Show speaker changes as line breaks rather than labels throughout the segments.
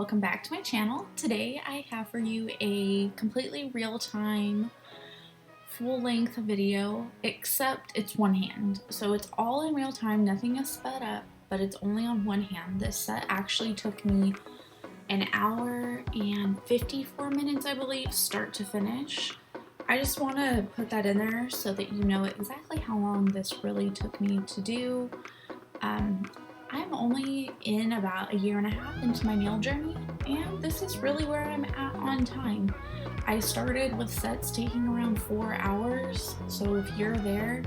welcome back to my channel. Today I have for you a completely real-time full-length video, except it's one hand. So it's all in real time, nothing is sped up, but it's only on one hand. This set actually took me an hour and 54 minutes, I believe, start to finish. I just want to put that in there so that you know exactly how long this really took me to do. I'm only in about a year and a half into my nail journey, and this is really where I'm at on time. I started with sets taking around 4 hours, so if you're there,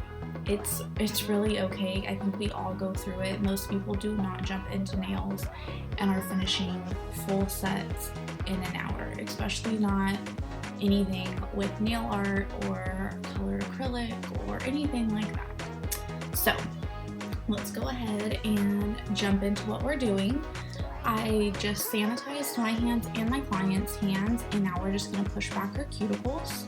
it's really okay. I think we all go through it. Most people do not jump into nails and are finishing full sets in an hour, especially not anything with nail art or colored acrylic or anything like that. So let's go ahead and jump into what we're doing. I just sanitized my hands and my client's hands, and now we're just going to push back our cuticles.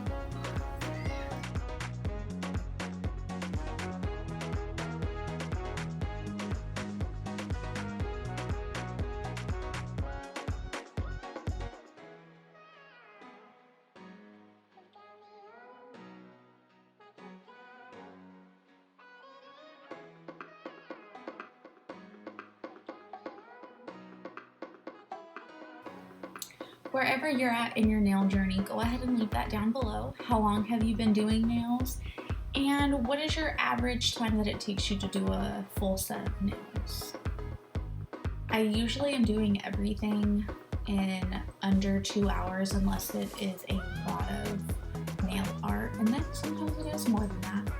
Wherever you're at in your nail journey, go ahead and leave that down below. How long have you been doing nails? And what is your average time that it takes you to do a full set of nails? I usually am doing everything in under 2 hours unless it is a lot of nail art, and then sometimes it is more than that.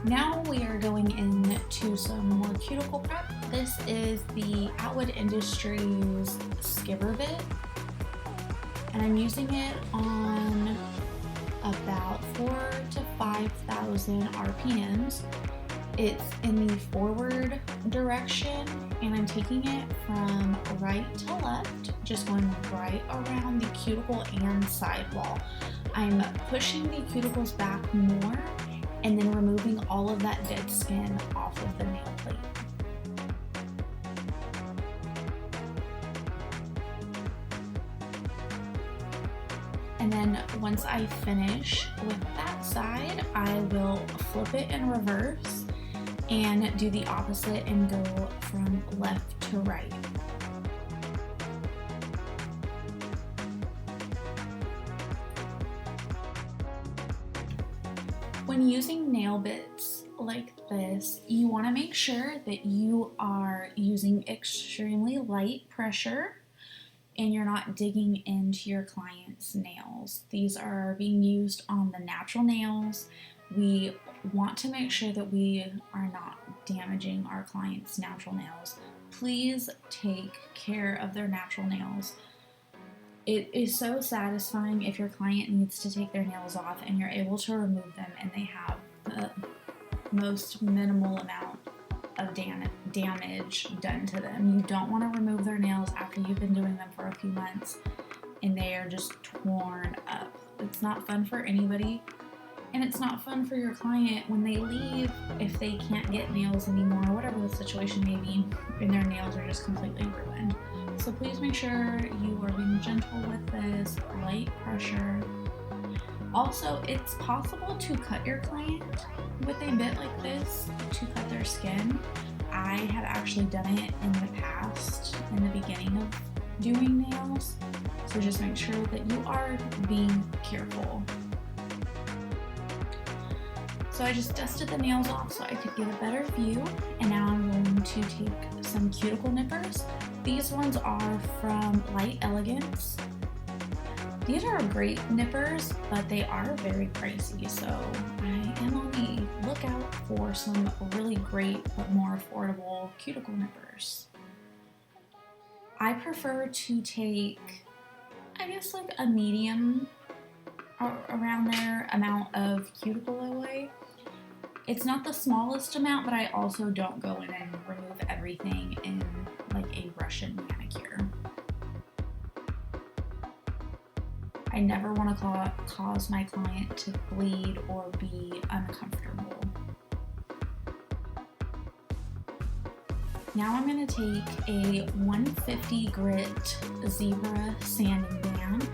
Now we are going into some more cuticle prep. This is the Outwood Industries Skipper bit, and I'm using it on about 4,000 to 5,000 RPMs. It's in the forward direction, and I'm taking it from right to left, just going right around the cuticle and sidewall. I'm pushing the cuticles back more and then removing all of that dead skin off of the nail plate. And then once I finish with that side, I will flip it in reverse and do the opposite and go from left to right. When using nail bits like this, you want to make sure that you are using extremely light pressure and you're not digging into your client's nails. These are being used on the natural nails. We want to make sure that we are not damaging our client's natural nails. Please take care of their natural nails. It is so satisfying if your client needs to take their nails off and you're able to remove them and they have the most minimal amount of damage done to them. You don't want to remove their nails after you've been doing them for a few months and they are just torn up. It's not fun for anybody, and it's not fun for your client when they leave if they can't get nails anymore, or whatever the situation may be, and their nails are just completely ruined. So please make sure you are being gentle with this, light pressure. Also, it's possible to cut your client with a bit like this to cut their skin. I have actually done it in the past, in the beginning of doing nails, so just make sure that you are being careful. So I just dusted the nails off so I could get a better view, and now I'm going to take some cuticle nippers. These ones are from Light Elegance. These are great nippers, but they are very pricey, so I am on the lookout for some really great but more affordable cuticle nippers. I prefer to take, I guess, like a medium or around there amount of cuticle away. It's not the smallest amount, but I also don't go in and remove everything in like a Russian manicure. I never want to cause my client to bleed or be uncomfortable. Now I'm going to take a 150 grit zebra sanding band,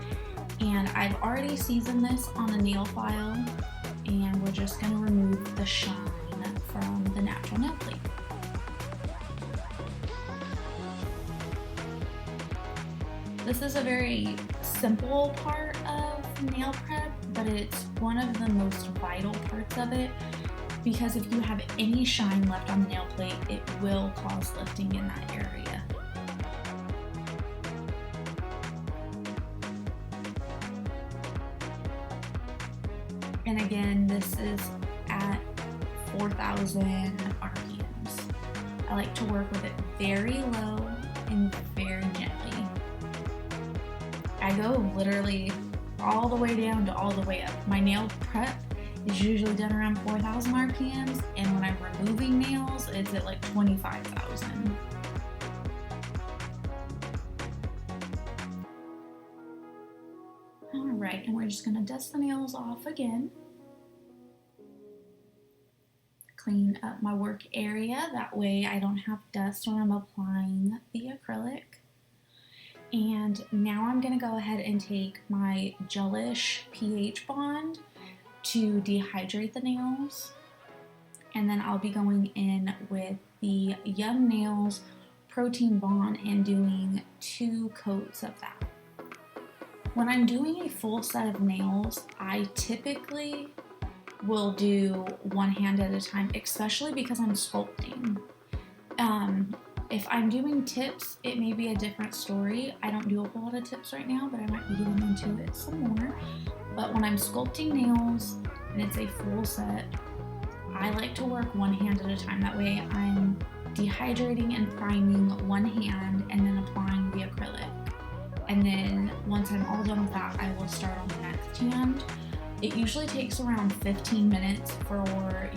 and I've already seasoned this on a nail file, and we're just going to remove the shine from the natural nail plate. This is a very simple part of nail prep, but it's one of the most vital parts of it, because if you have any shine left on the nail plate, it will cause lifting in that area. And again, this is at 4,000 RPMs. I like to work with it very low and very gently. I go literally all the way down to all the way up. My nail prep is usually done around 4,000 RPMs, and when I'm removing nails, it's at like 25,000. All right, and we're just gonna dust the nails off again. Clean up my work area, that way I don't have dust when I'm applying the acrylic. And now I'm gonna go ahead and take my gelish pH bond to dehydrate the nails. And then I'll be going in with the Young Nails protein bond and doing 2 coats of that. When I'm doing a full set of nails, I typically will do one hand at a time, especially because I'm sculpting. If I'm doing tips, it may be a different story. I don't do a whole lot of tips right now, but I might be getting into it some more. But when I'm sculpting nails and it's a full set, I like to work one hand at a time. That way I'm dehydrating and priming one hand and then applying the acrylic. And then once I'm all done with that, I will start on the next hand. It usually takes around 15 minutes for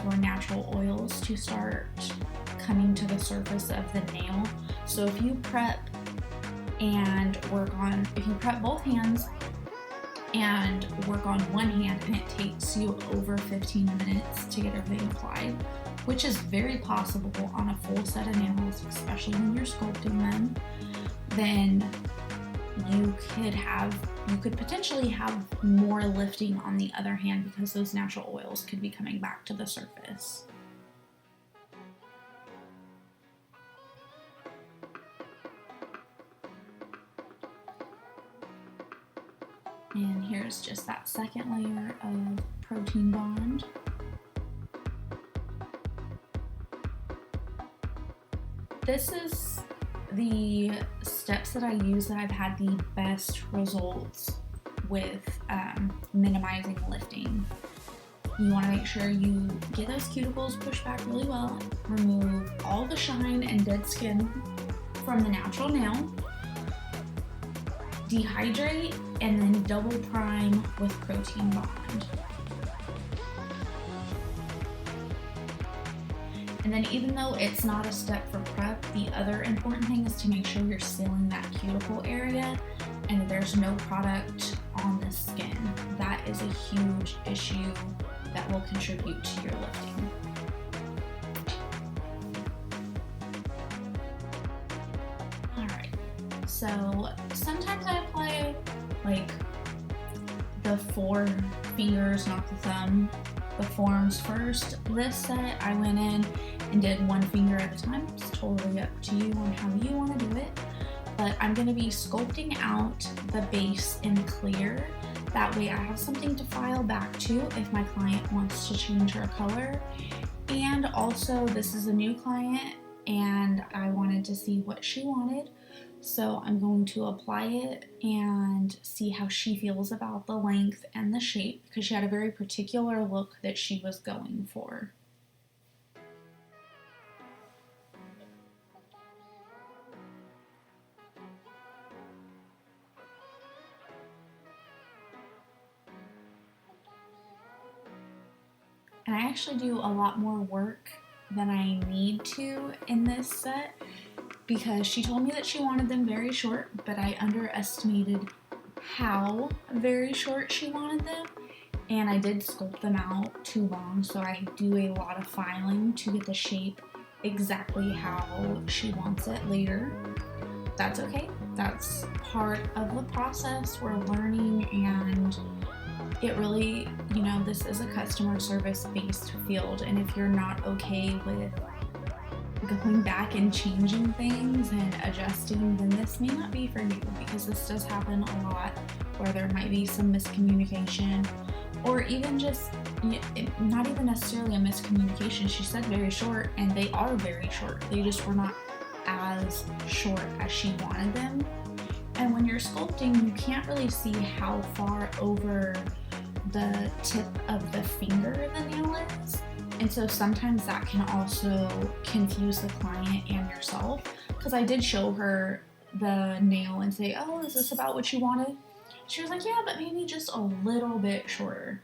your natural oils to start coming to the surface of the nail. So if you prep both hands and work on one hand and it takes you over 15 minutes to get everything applied, which is very possible on a full set of nails, especially when you're sculpting them, then you could potentially have more lifting on the other hand because those natural oils could be coming back to the surface. And here's just that second layer of protein bond. This is the steps that I use that I've had the best results with minimizing lifting. You want to make sure you get those cuticles pushed back really well, remove all the shine and dead skin from the natural nail, dehydrate, and then double prime with protein bond. And then even though it's not a step for prep, the other important thing is to make sure you're sealing that cuticle area and that there's no product on the skin. That is a huge issue that will contribute to your lifting. Alright, so sometimes I apply like the 4 fingers, not the thumb, the forearms first. This set I went in and did 1 finger at a time. It's totally up to you on how you want to do it. But I'm going to be sculpting out the base in clear. That way I have something to file back to if my client wants to change her color. And also this is a new client and I wanted to see what she wanted. So I'm going to apply it and see how she feels about the length and the shape, because she had a very particular look that she was going for. And I actually do a lot more work than I need to in this set, because she told me that she wanted them very short, but I underestimated how very short she wanted them, and I did sculpt them out too long, so I do a lot of filing to get the shape exactly how she wants it later. That's okay. That's part of the process. We're learning, and it really, this is a customer service based field, and if you're not okay with going back and changing things and adjusting, then this may not be for you, because this does happen a lot where there might be some miscommunication, or even just not even necessarily a miscommunication. She said very short, and they are very short. They just were not as short as she wanted them. And when you're sculpting, you can't really see how far over the tip of the finger the nail is. And so sometimes that can also confuse the client and yourself, because I did show her the nail and say, oh, is this about what you wanted? She was like, yeah, but maybe just a little bit shorter.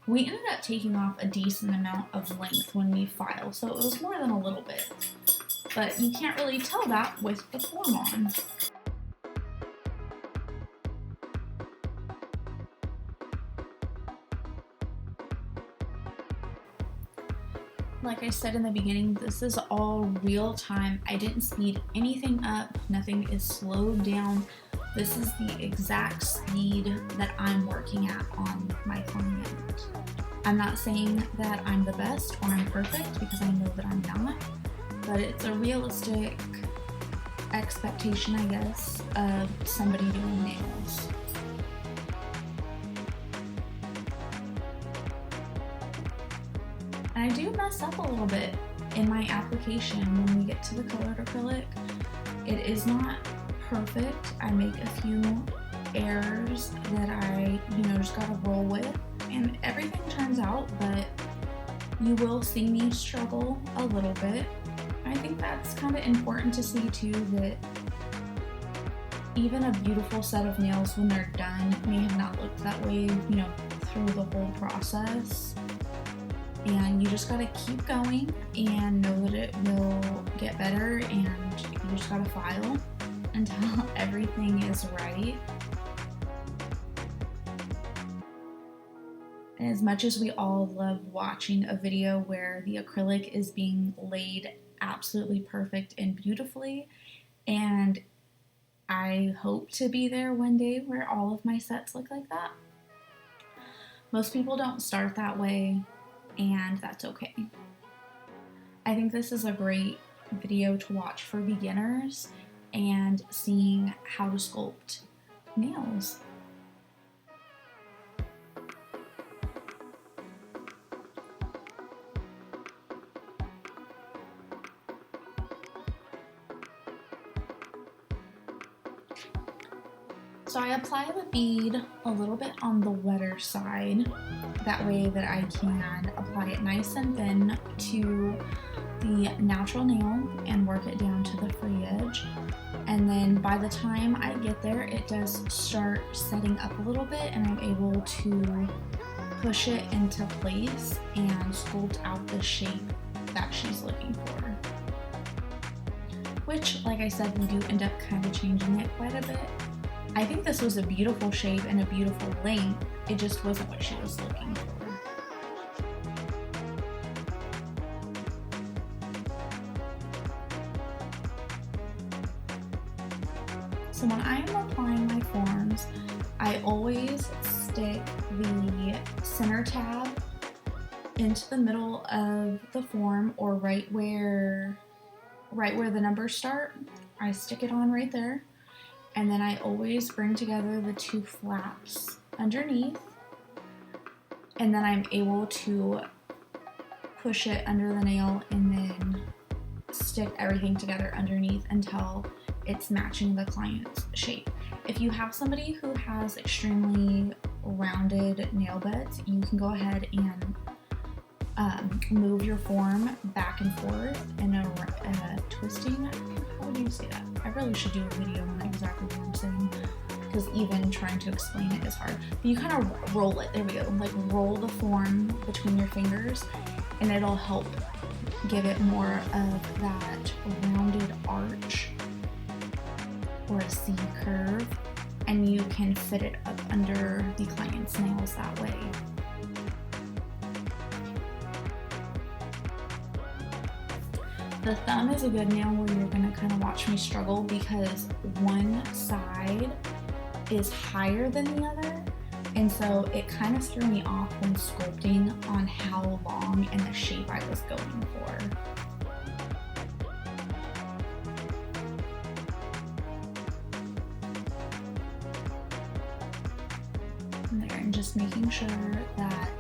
We ended up taking off a decent amount of length when we filed, so it was more than a little bit. But you can't really tell that with the form on. Like I said in the beginning, this is all real time. I didn't speed anything up. Nothing is slowed down. This is the exact speed that I'm working at on my client. I'm not saying that I'm the best or I'm perfect, because I know that I'm not, but it's a realistic expectation, I guess, of somebody doing nails. And I do mess up a little bit in my application when we get to the colored acrylic. It is not perfect. I make a few errors that I, just gotta roll with, and everything turns out, but you will see me struggle a little bit. I think that's kind of important to see too, that even a beautiful set of nails when they're done may have not looked that way, through the whole process. And you just gotta keep going and know that it will get better, and you just gotta file until everything is right. And as much as we all love watching a video where the acrylic is being laid absolutely perfect and beautifully, and I hope to be there one day where all of my sets look like that, most people don't start that way, and that's okay. I think this is a great video to watch for beginners and seeing how to sculpt nails. So I apply the bead a little bit on the wetter side, that way that I can apply it nice and thin to the natural nail and work it down to the free edge. And then by the time I get there, it does start setting up a little bit, and I'm able to push it into place and sculpt out the shape that she's looking for. Which, like I said, we do end up kind of changing it quite a bit. I think this was a beautiful shape and a beautiful length. It just wasn't what she was looking for. So when I am applying my forms, I always stick the center tab into the middle of the form, or right where the numbers start. I stick it on right there. And then I always bring together the two flaps underneath, and then I'm able to push it under the nail and then stick everything together underneath until it's matching the client's shape. If you have somebody who has extremely rounded nail beds, you can go ahead and move your form back and forth in a twisting. How would you say that? I really should do a video on exactly what I'm saying, because even trying to explain it is hard. But you kind of roll it. There we go. Like, roll the form between your fingers, and it'll help give it more of that rounded arch or a C curve, and you can fit it up under the client's nails that way. The thumb is a good nail where you're gonna kind of watch me struggle because one side is higher than the other. And so it kind of threw me off when sculpting on how long and the shape I was going for. There, and just making sure that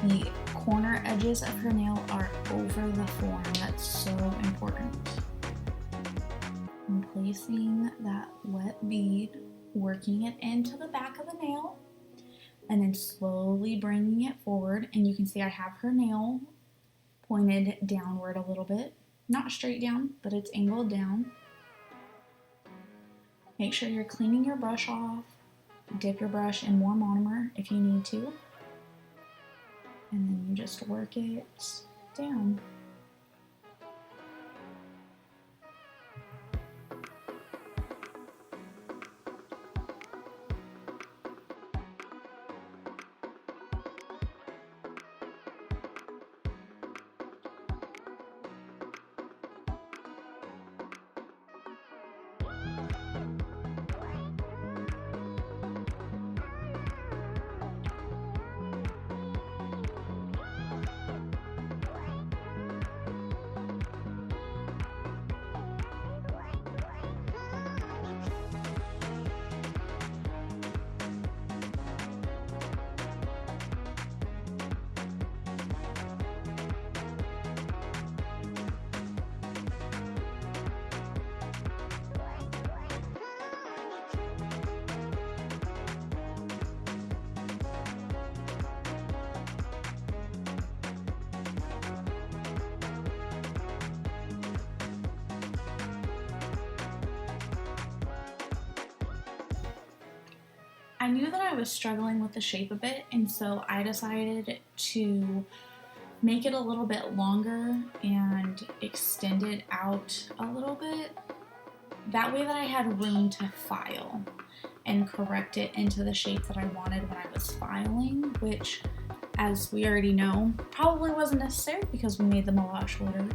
the corner edges of her nail are over the form. That's so important. And placing that wet bead, working it into the back of the nail, and then slowly bringing it forward. And you can see I have her nail pointed downward a little bit. Not straight down, but it's angled down. Make sure you're cleaning your brush off. Dip your brush in more monomer if you need to. And then you just work it down. I knew that I was struggling with the shape a bit, and so I decided to make it a little bit longer and extend it out a little bit. That way that I had room to file and correct it into the shape that I wanted when I was filing, which, as we already know, probably wasn't necessary because we made them a lot shorter.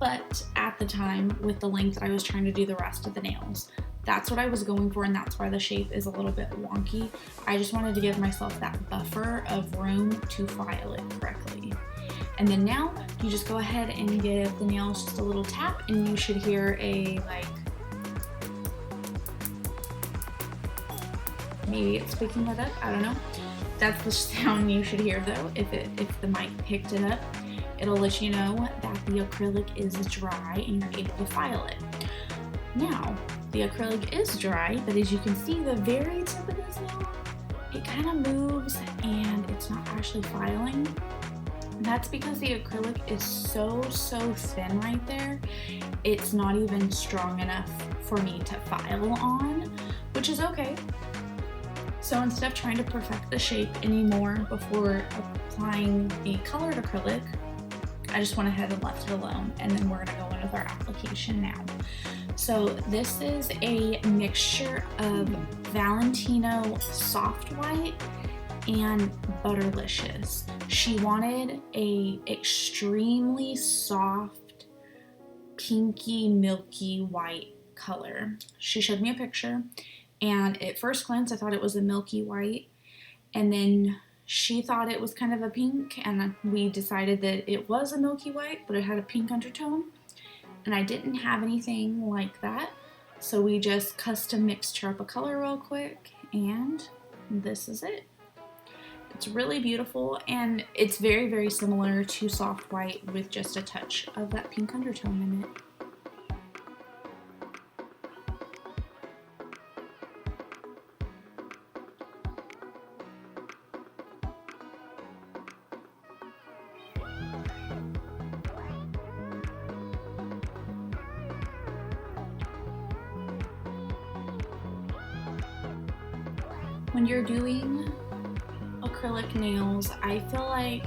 But at the time, with the length that I was trying to do the rest of the nails, that's what I was going for, and that's why the shape is a little bit wonky. I just wanted to give myself that buffer of room to file it correctly. And then now you just go ahead and give the nails just a little tap, and you should hear a maybe it's picking it up, I don't know. That's the sound you should hear though. If the mic picked it up, it'll let you know that the acrylic is dry and you're able to file it. Now, the acrylic is dry, but as you can see, the very tip of this nail, it kind of moves and it's not actually filing. That's because the acrylic is so thin right there. It's not even strong enough for me to file on, which is okay. So instead of trying to perfect the shape anymore before applying the colored acrylic, I just went ahead and left it alone, and then we're gonna go in with our application now. So this is a mixture of Valentino Soft White and Butterlicious. She wanted a extremely soft, pinky, milky white color. She showed me a picture, and at first glance I thought it was a milky white, and then she thought it was kind of a pink, and we decided that it was a milky white, but it had a pink undertone. And I didn't have anything like that, so we just custom mixed her up a color real quick, and this is it. It's really beautiful, and it's very similar to Soft White with just a touch of that pink undertone in it. When you're doing acrylic nails, I feel like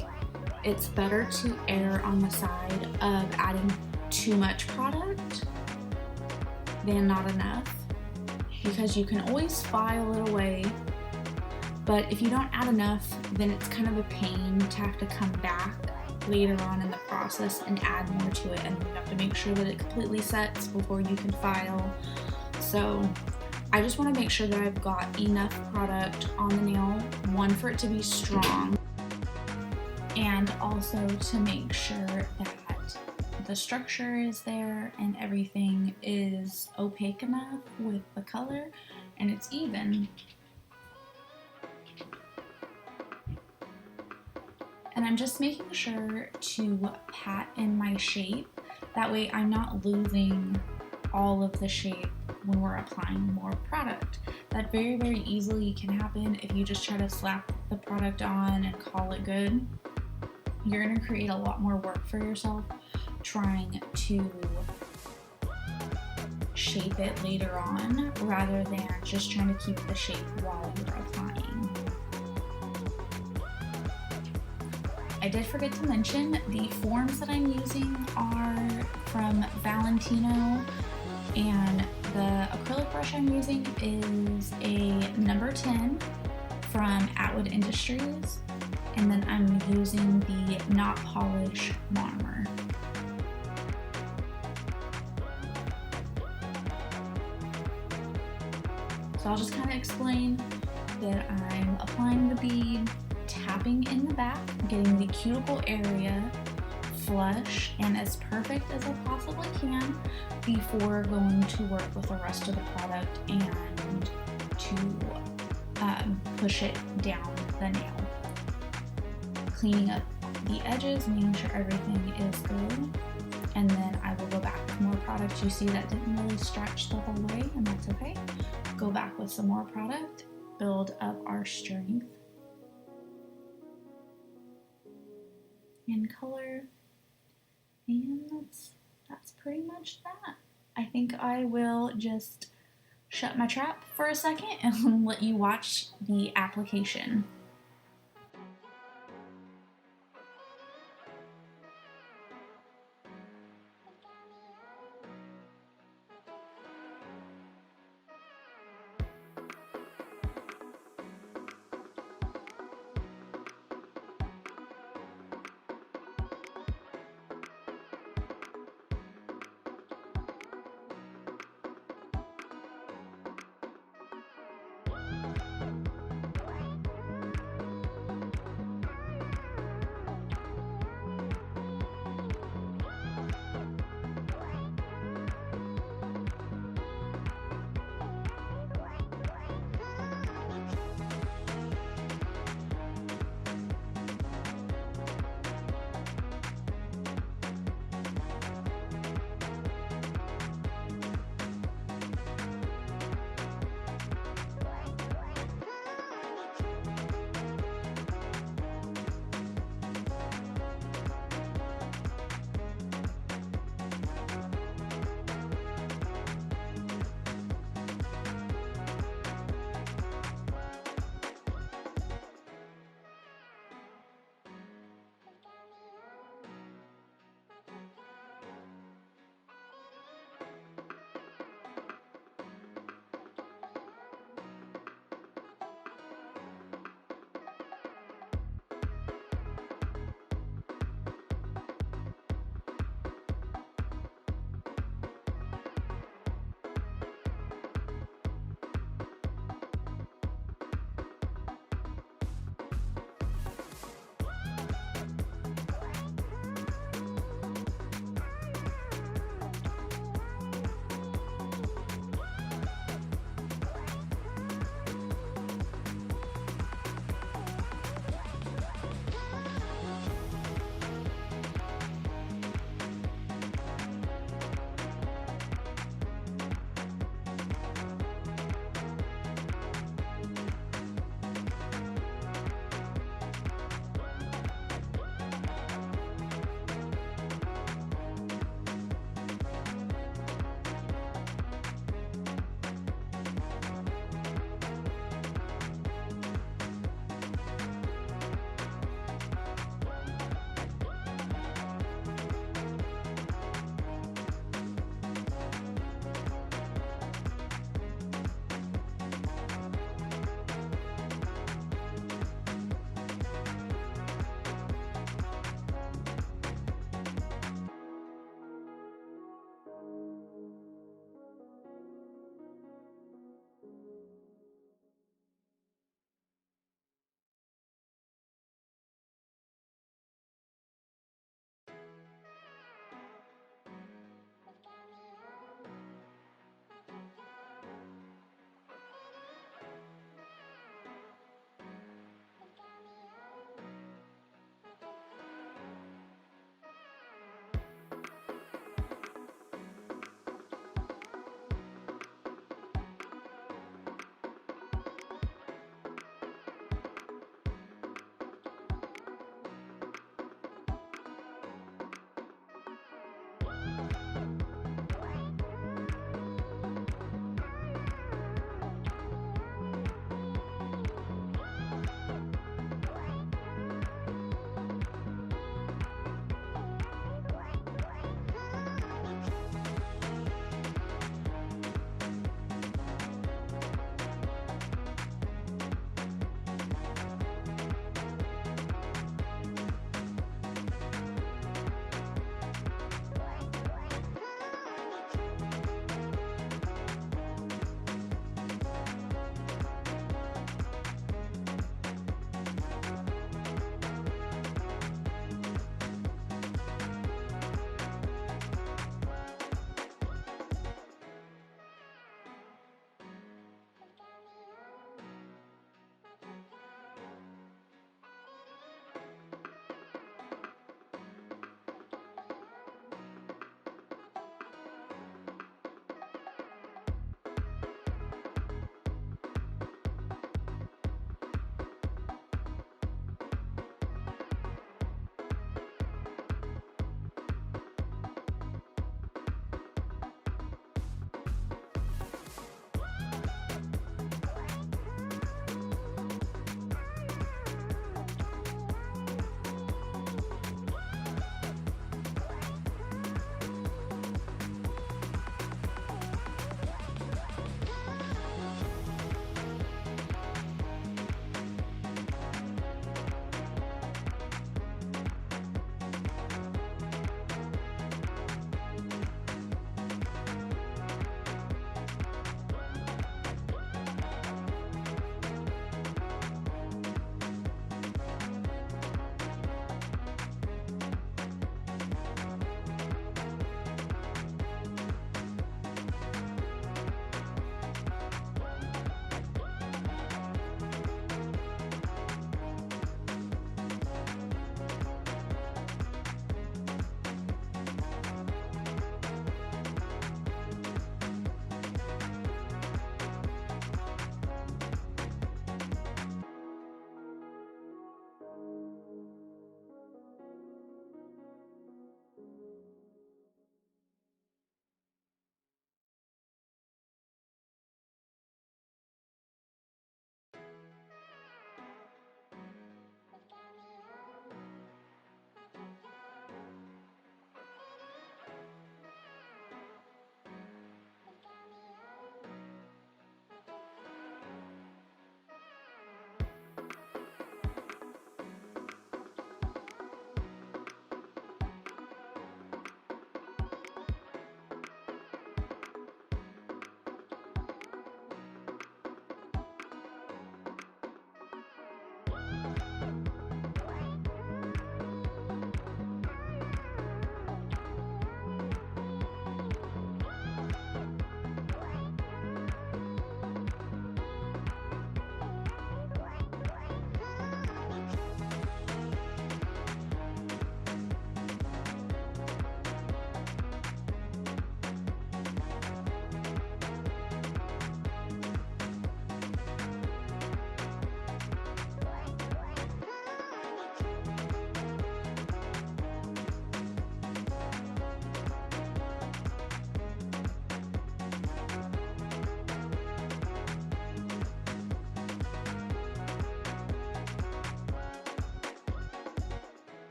it's better to err on the side of adding too much product than not enough, because you can always file it away, but if you don't add enough, then it's kind of a pain to have to come back later on in the process and add more to it, and you have to make sure that it completely sets before you can file. So I just want to make sure that I've got enough product on the nail, one, for it to be strong, and also to make sure that the structure is there and everything is opaque enough with the color and it's even. And I'm just making sure to pat in my shape. That way I'm not losing all of the shape when we're applying more product. That very, very easily can happen if you just try to slap the product on and call it good. You're gonna create a lot more work for yourself trying to shape it later on rather than just trying to keep the shape while you're applying. I did forget to mention the forms that I'm using are from Valentino, and the acrylic brush I'm using is a number 10 from Atwood Industries, and then I'm using the Not Polish monomer. So I'll just kind of explain that I'm applying the bead, tapping in the back, getting the cuticle area flush and as perfect as I possibly can before going to work with the rest of the product and to push it down the nail. Cleaning up the edges, making sure everything is good, and then I will go back with more product. You see that didn't really stretch the whole way, and that's okay. Go back with some more product, build up our strength and color, and that's pretty much that. I think I will just shut my trap for a second and let you watch the application.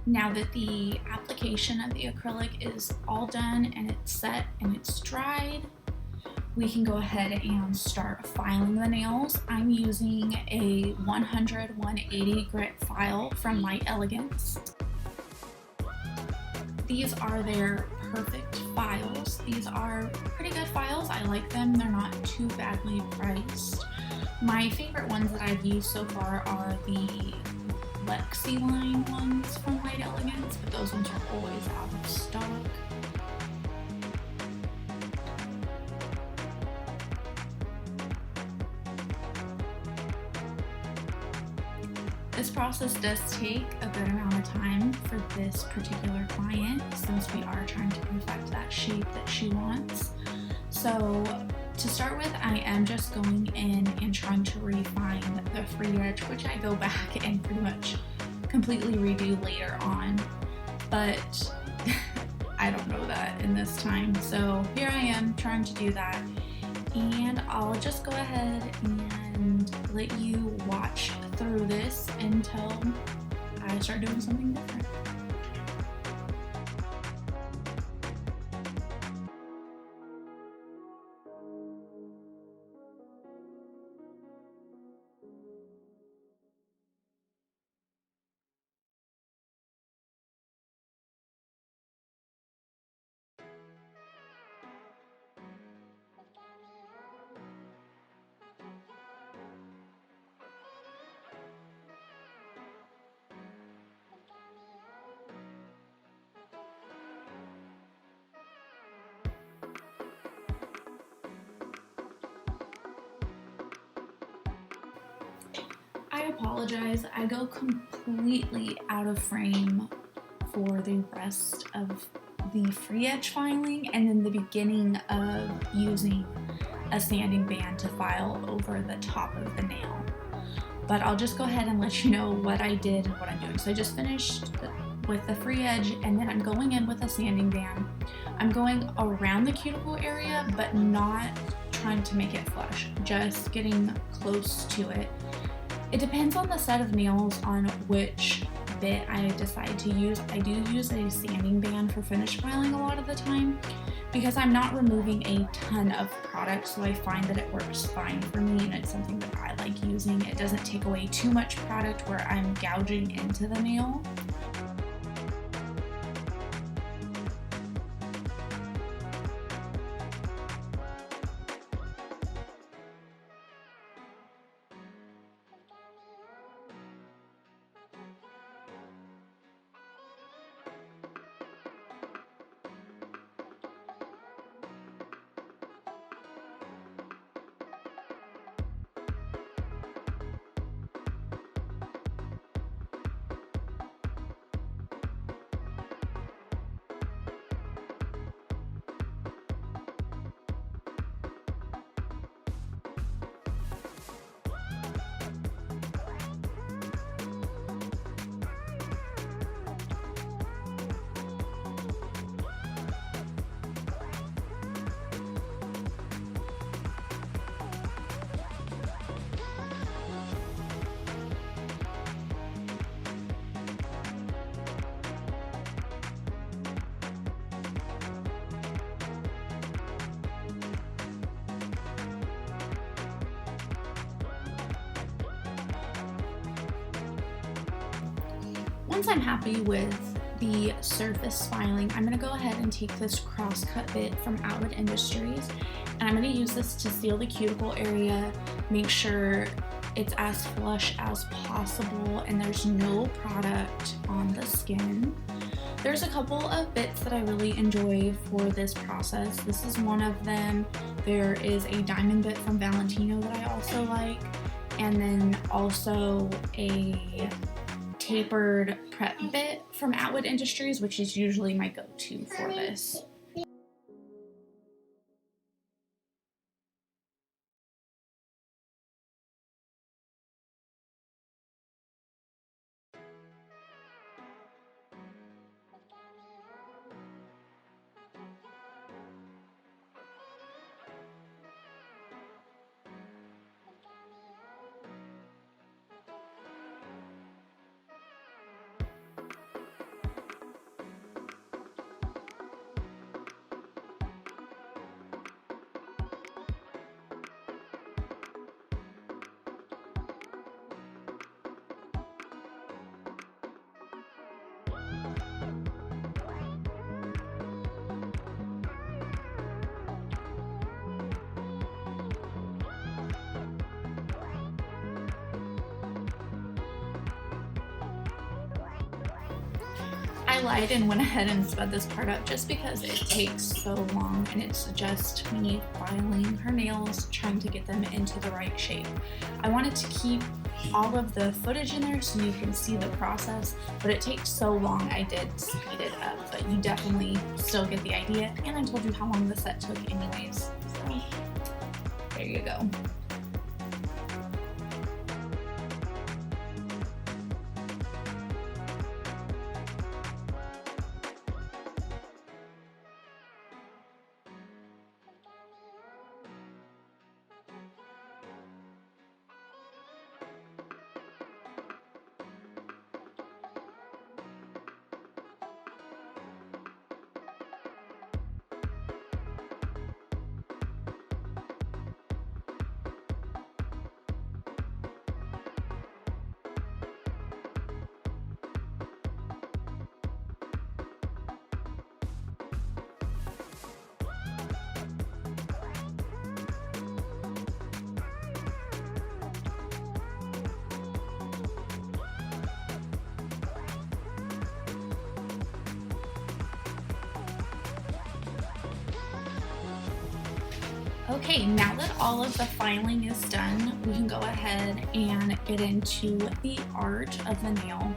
Now that the application of the acrylic is all done and it's set and it's dried, we can go ahead and start filing the nails. I'm using a 100/180 grit file from Light Elegance. These are their perfect files. These are pretty good files. I like them. They're not too badly priced. My favorite ones that I've used so far are the Lexi line ones from Light Elegance, but those ones are always out of stock. This process does take a good amount of time for this particular client since we are trying to perfect that shape that she wants. So to start with, I am just going in and trying to refine the free edge, which I go back and pretty much completely redo later on, but I don't know that in this time. So here I am trying to do that, and I'll just go ahead and let you watch through this until I start doing something different. I apologize, I go completely out of frame for the rest of the free edge filing and then the beginning of using a sanding band to file over the top of the nail. But I'll just go ahead and let you know what I did and what I'm doing. So I just finished with the free edge, and then I'm going in with a sanding band. I'm going around the cuticle area, but not trying to make it flush, just getting close to it. It depends on the set of nails on which bit I decide to use. I do use a sanding band for finish filing a lot of the time because I'm not removing a ton of product, so I find that it works fine for me and it's something that I like using. It doesn't take away too much product where I'm gouging into the nail. Once I'm happy with the surface filing, I'm going to go ahead and take this crosscut bit from Outlet Industries, and I'm going to use this to seal the cuticle area, make sure it's as flush as possible and there's no product on the skin. There's a couple of bits that I really enjoy for this process. This is one of them. There is a diamond bit from Valentino that I also like, and then also a tapered prep bit from Outlet Industries, which is usually my go-to for this. I lied and went ahead and sped this part up just because it takes so long, and it's just me filing her nails, trying to get them into the right shape. I wanted to keep all of the footage in there so you can see the process, but it takes so long I did speed it up, but you definitely still get the idea, and I told you how long the set took anyways, so there you go. Okay, now that all of the filing is done, we can go ahead and get into the art of the nail.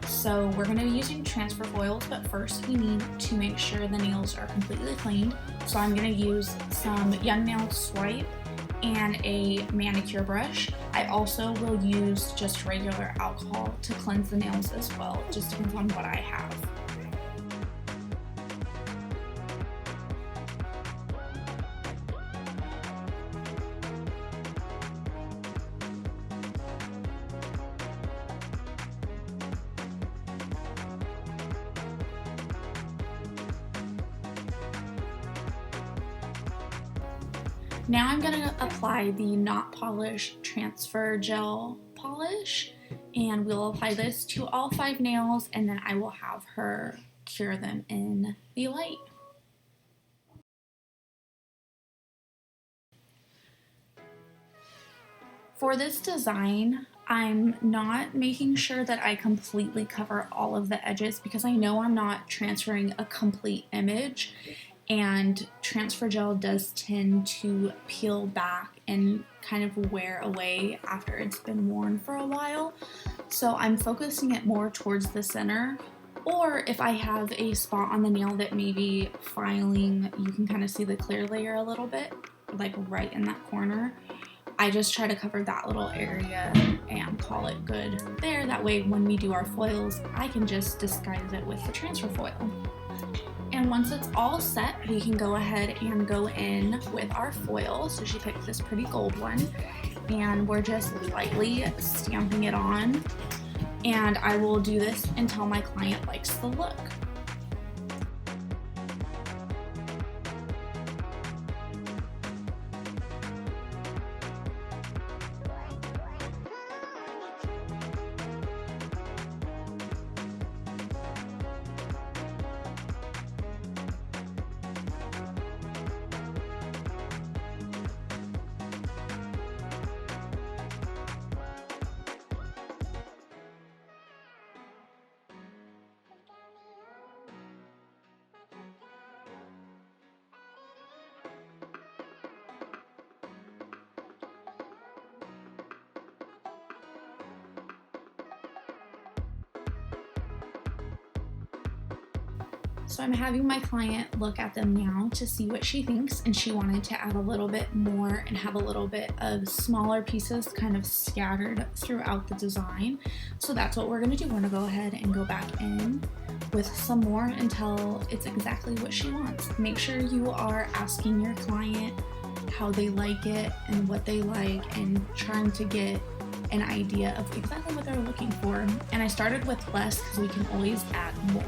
So we're going to be using transfer foils, but first we need to make sure the nails are completely cleaned. So I'm going to use some Young Nail Swipe and a manicure brush. I also will use just regular alcohol to cleanse the nails as well. It just depends on what I have. Now I'm going to apply the Not Polish Transfer Gel Polish, and we'll apply this to all 5 nails, and then I will have her cure them in the light. For this design, I'm not making sure that I completely cover all of the edges because I know I'm not transferring a complete image, and transfer gel does tend to peel back and kind of wear away after it's been worn for a while. So I'm focusing it more towards the center, or if I have a spot on the nail that maybe filing, you can kind of see the clear layer a little bit, like right in that corner. I just try to cover that little area and call it good there. That way when we do our foils, I can just disguise it with the transfer foil. And once it's all set, we can go ahead and go in with our foil. So she picked this pretty gold one, and we're just lightly stamping it on. And I will do this until my client likes the look. So I'm having my client look at them now to see what she thinks, and she wanted to add a little bit more and have a little bit of smaller pieces kind of scattered throughout the design. So that's what we're going to do. We're going to go ahead and go back in with some more until it's exactly what she wants. Make sure you are asking your client how they like it and what they like, and trying to get an idea of exactly what they're looking for. And I started with less because we can always add more.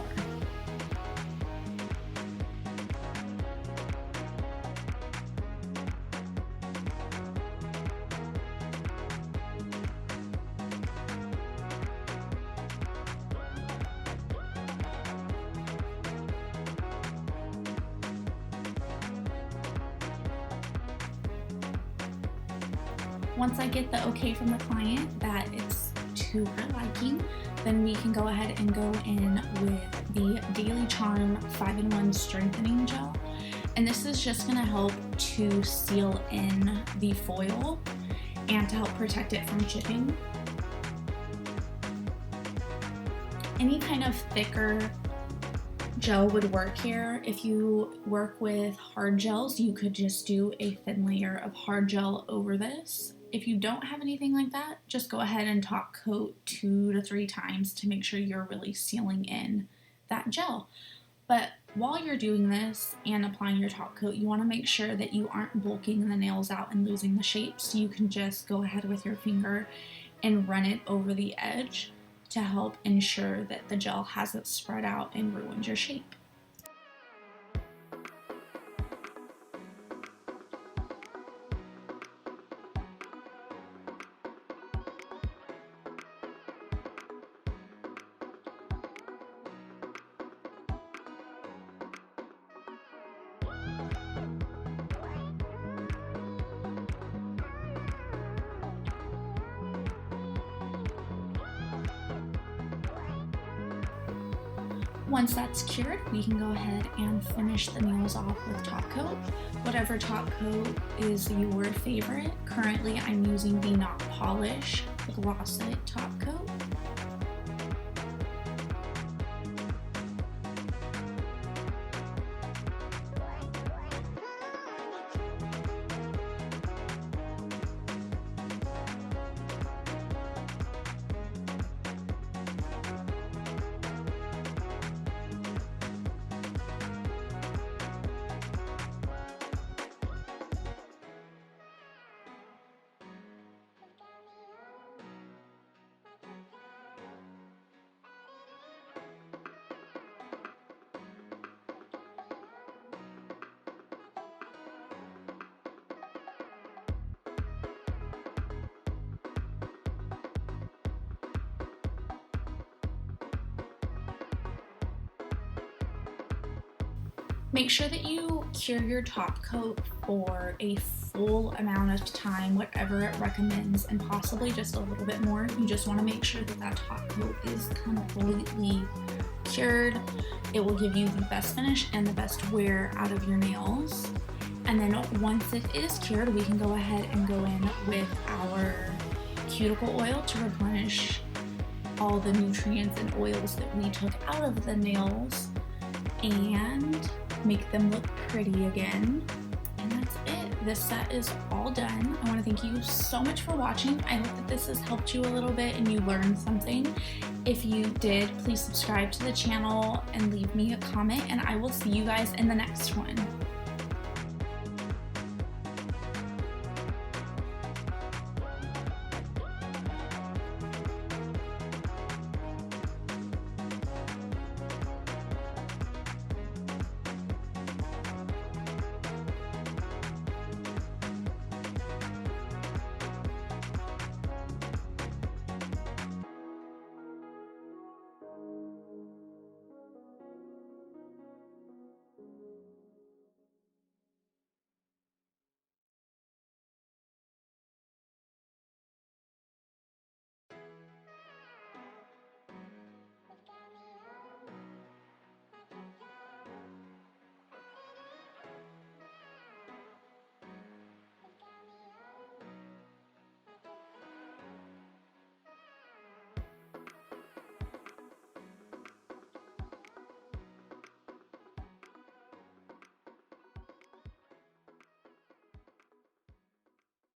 Once I get the okay from the client that it's to her liking, Then we can go ahead and go in with the Daily Charm 5-in-1 Strengthening Gel. And this is just going to help to seal in the foil and to help protect it from chipping. Any kind of thicker gel would work here. If you work with hard gels, you could just do a thin layer of hard gel over this. If you don't have anything like that, just go ahead and top coat 2 to 3 times to make sure you're really sealing in that gel. But while you're doing this and applying your top coat, you want to make sure that you aren't bulking the nails out and losing the shape. So you can just go ahead with your finger and run it over the edge to help ensure that the gel hasn't spread out and ruined your shape. Once that's cured, we can go ahead and finish the nails off with top coat. Whatever top coat is your favorite. Currently, I'm using the Not Polish Glossite top coat. Make sure that you cure your top coat for a full amount of time, whatever it recommends, and possibly just a little bit more. You just want to make sure that that top coat is completely cured. It will give you the best finish and the best wear out of your nails. And then once it is cured, we can go ahead and go in with our cuticle oil to replenish all the nutrients and oils that we took out of the nails and make them look pretty again. And that's it. This set is all done. I want to thank you so much for watching. I hope that this has helped you a little bit and you learned something. If you did, please subscribe to the channel and leave me a comment, and I will see you guys in the next one.